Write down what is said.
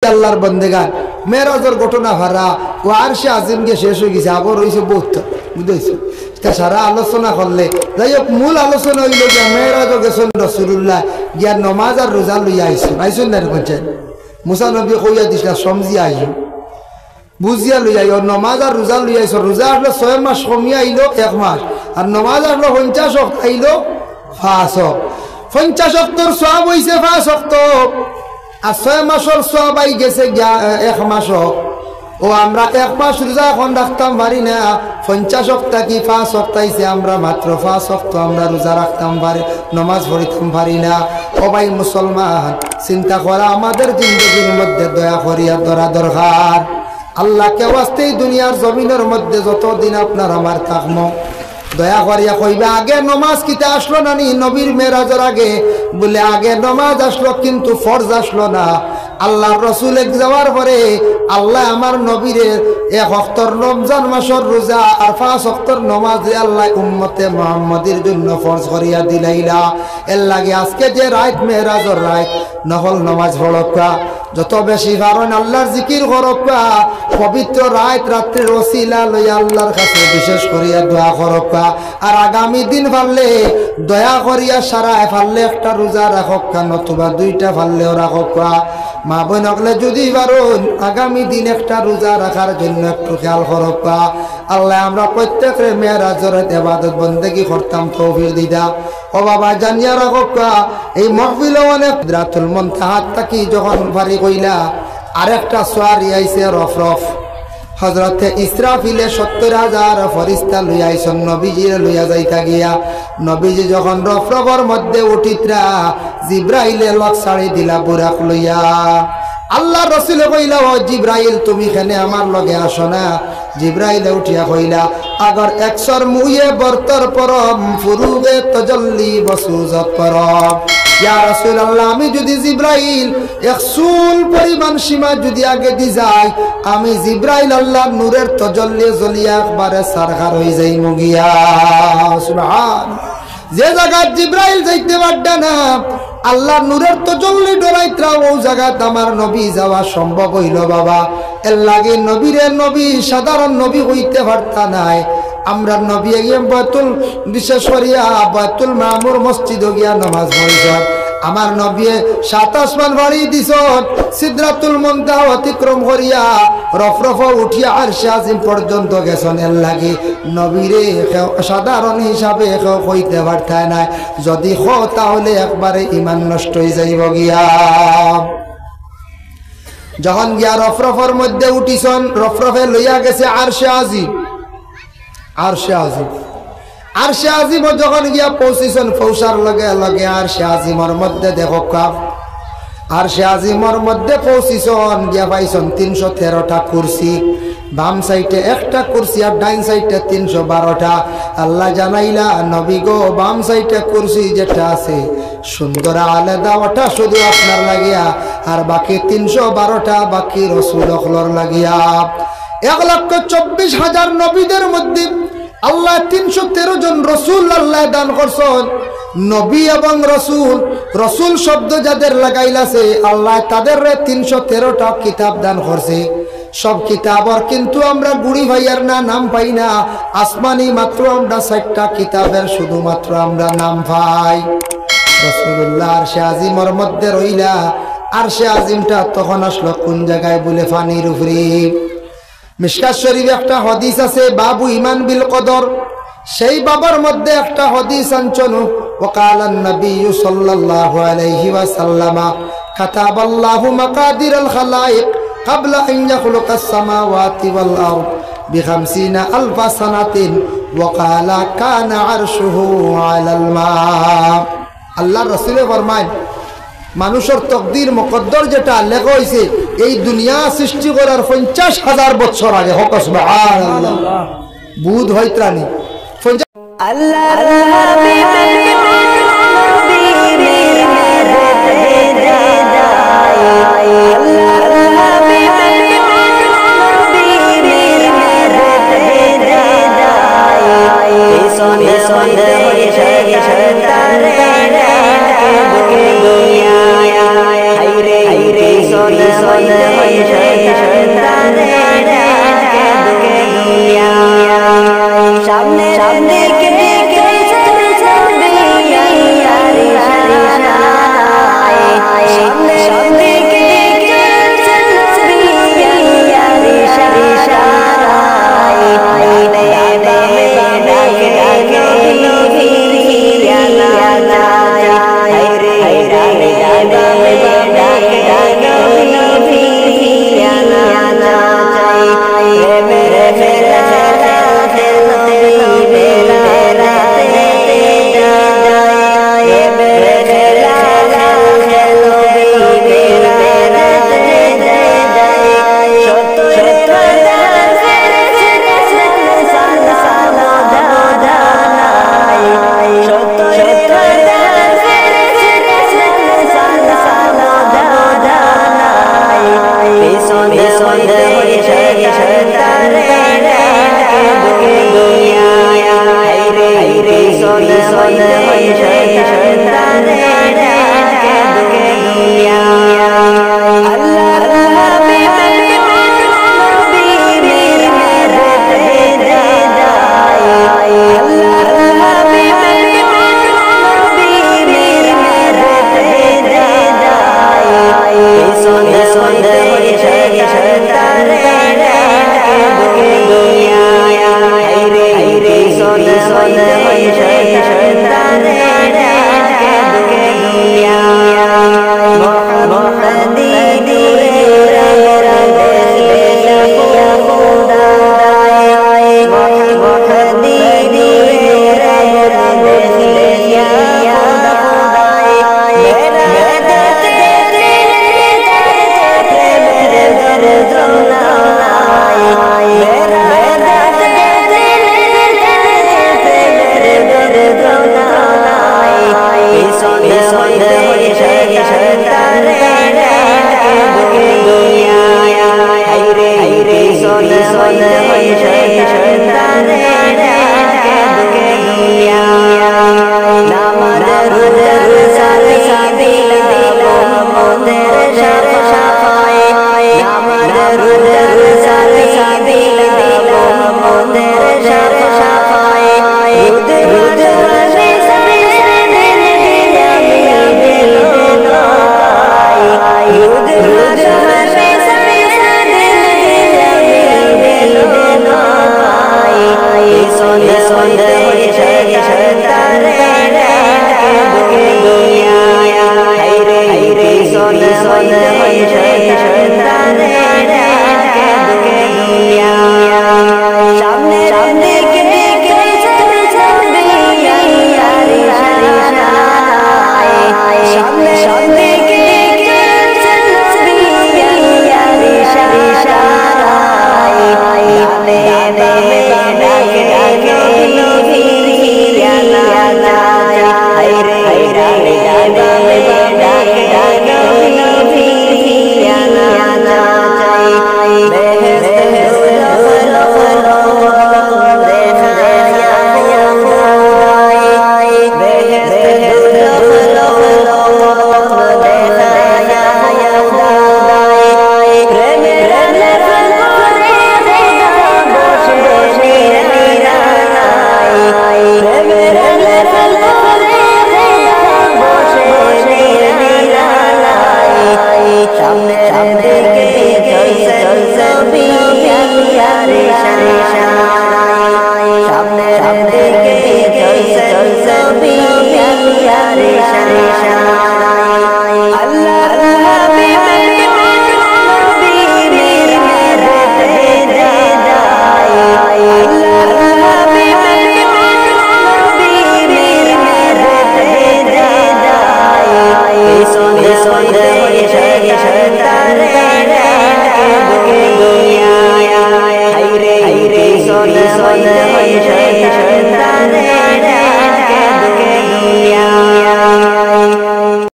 আল্লাহর বন্দেগান মেরাজের ঘটনা ভাড়া ও আরশে আজিমকে শেষ হয়ে গেছে, আবার রয়েছে বহুত, বুঝেছো? তা সারা আলোচনা করলে যাই হোক, মূল আলোচনা হইল যে মেরাজও গেছেন রাসূলুল্লাহ গিয়া নমাজ আর রোজা লইয়া আইসেন, আইসেন না বলছেন মুসা নবী কইয়া দিছিলা সমঝিয়া আইও, বুঝিয়া লইয়া আইও, নমাজ আর রোজা লইয়া আইসো। রোজা আসলে 6 মাস কমিয়া আইলো 1 মাস, আর নমাজ আসলে 50 ওয়াক্ত আইলো 5 ওয়াক্ত। 50 ওয়াক্তর সওয়াব হইছে 5 ওয়াক্ত, আর 6 মাসের সওয়াব আই গেছে 1 মাস। ও আমরা 1 মাস রোজা এখন রাখতাম পারি না, 50 ওয়াক্ত কি 5 ওয়াক্ত আইছে, আমরা মাত্র 5 ওয়াক্ত আমরা রোজা রাখতাম পারি, নমাজ পড়িতাম পারি না। ও ভাই মুসলমান, চিন্তা করা আমাদের জিন্দগির মধ্যে দয়া করিয়া ধরা দরকার। আল্লাহকে ওয়াস্তে দুনিয়ার জমিনের মধ্যে যতদিন আপনার আমার থাকমো, দয়া করিয়া কইবে আগে নমাজ কিতে আসলো না নি নবীর মেরাজের আগে, বলে আগে নমাজ আসলো কিন্তু ফরজ আসলো না। আল্লাহর রসুল যাওয়ার পরে আল্লাহ আমার নবীরে 1 ওয়াক্তর রমজান মাসের রোজা আর 5 ওয়াক্তর নমাজ আল্লাহ উম্মতে মুহাম্মাদের জন্য ফরজ করিয়া দিলাইলা। এর লাগে আজকে যে রাত মেরাজের রাত, নফল নমাজ পড়কা, যত বেশি কারণ আল্লাহর জিকির করকা, পবিত্র রাত রাত্রির ওসিলা লইয়া আল্লাহর কাছে বিশেষ করিয়া দোয়া করকা। আর আগামী দিন পারলে দয়া করিয়া সারায় পারলে একটা রোজা রাখকা, নতুবা 2টা পারলেও রাখকা। মা বোন হলে যদি পারুন আগামী দিন একটা রোজা রাখার জন্য একটু খেয়াল করবা। আল্লাহ আমরা প্রত্যেকের মেরাজের ইবাদত বন্দেগী করতাম তৌফিক দিদা। ও বাবা জানিয়া রাখবা, এই মাহফিলে অনেক সিদরাতুল মুনতাহা থাকি যখন ফারি কইলা আরেকটা সোয়ারি আইছে রফরফ, হযরতে ইসরাফিলে 70,000 ফেরেশতা লইয়া আইছেন নবীজির লইয়া যাইতা গিয়া। নবীজি যখন রফরফের মধ্যে উঠিত্রা, জিব্রাইলে লক ছাড়ি দিলা বুরাক লইয়া। আল্লাহ রসুলে কইলা, ও জিব্রাইল তুমি এখানে আমার লগে আসো না। জিব্রাইলে উঠিয়া কইলা, আগর 100 মুয়ে বর্তর পরম ফুরুগে তজল্লি বসুজত পরম। ইয়া রাসূলুল্লাহ, আমি যদি জিব্রাইল 100 পরিমাণ সীমা যদি আগে দি যাই, আমি জিব্রাইল আল্লাহর নূরের তজল্লি জ্বলিয়া একবারে সারখার হয়ে যাই মুগিয়া। সুবহানাল্লাহ, যে জায়গা জিব্রাইল যাইতে পারডা না, আল্লাহর নূরের তজল্লি ডরাইত্রা, ও জায়গাত আমার নবী যাওয়া সম্ভব হইল বাবা। এর লাগে নবীরে নবী সাধারণ নবী হইতে পারতা নাই। আমরা নবী গিয়ে বাইতুল, বিশেষ করিয়া বাইতুল মামুর মসজিদ গিয়া নামাজ পড়িছেন। আমার নবী 7 আসমান বাড়ি দিছেন, সিদরাতুল মুনতাহা অতিক্রম করিয়া রফরফ উঠিয়া আরশে আজিম পর্যন্ত গেছেন। এর লাগি নবীরে সাধারণ হিসাবে কইতে পারতা নাই, যদি খ তাহলে একবারে ইমান নষ্ট হয়ে যাইব গিয়া। যখন গিয়া রফরফের মধ্যে উঠিছেন, রফরফে লইয়া গেছে আরশে আজিম। আরশে আজিম, আরশে আজিম যখন গিয়া পৌঁছিছেন, পৌঁছার লগে লগে আরশে আজিমের মধ্যে দেখো কাপ, আরশে আজিমের মধ্যে পৌঁছিছেন, গিয়া পাইছেন 313টা কুরসি। বাম সাইডে একটা কুরসি আর ডাইন সাইডে 312টা। আল্লাহ জানাইলা, নবী গো বাম সাইডে কুরসি যেটা আছে সুন্দর আলাদা, ওটা শুধু আপনার লাগিয়া, আর বাকি 312টা বাকি রাসূলুল্লাহর লাগিয়া। 1,24,000 নবীদের মধ্যে আল্লাহ 313 জন রসুল আল্লাহ দান করছেন। নবী এবং রসুল, রসুল শব্দ যাদের লাগাইলাছে আল্লাহ তাদের 313টা কিতাব দান করছে। সব কিতাবর কিন্তু আমরা গুড়ি ভাইয়ার না নাম পাই না, আসমানি মাত্র আমরা 4টা কিতাবের শুধুমাত্র আমরা নাম পাই। রাসূলুল্লাহ আরশে আজিমের মধ্যে রইলা, আরশে আজিমটা তখন আসলো কোন জায়গায় বলে পানির উপরে। মিশকাত শরীফে একটা হাদিস আছে, বাবু ইমান বিল কদর, সেই বাবার মধ্যে একটা হাদিস আনছেন, ওয়াকালা নবী সাল্লাল্লাহু আলাইহি ওয়াসাল্লাম, কাতাবাল্লাহু মাকাদিরাল খালাইক ক্বাবলা আন ইয়াখলুকাস সামাওয়াতি ওয়াল আরদ ব50,000 সানাতিন ওয়াকালা কানা আরশুহু আলাল মা। আল্লাহর রাসূল ফরমায়, মানুষের তকদির মুকদ্দর যেটা লেখা হয়েছে এই দুনিয়া সৃষ্টি করার 50,000 বছর আগে। হোক সুবহানাল্লাহ, বুধ হইত্রানি আল্লাহর হাবিবের নবী মেরাজে যায়, আল্লাহর হাবিবের নবী মেরাজে যায়, সোনে সোনে সরদারে দুনিয়া, হায়রে হায়রে সোনে সোনে শয়তানে ডাকে দুনিয়া সামনে সামনে কে চলবে ইয়ার ইশারায় সামনে সামনে কে চলবে ইয়ার ইশারায় ডানে বামে ডাকে ডাকে নবীরিয়া না যায় রে রে বামে ডাকে ডাকে নবীরিয়া না যায় রে মেরে মেরা সামনে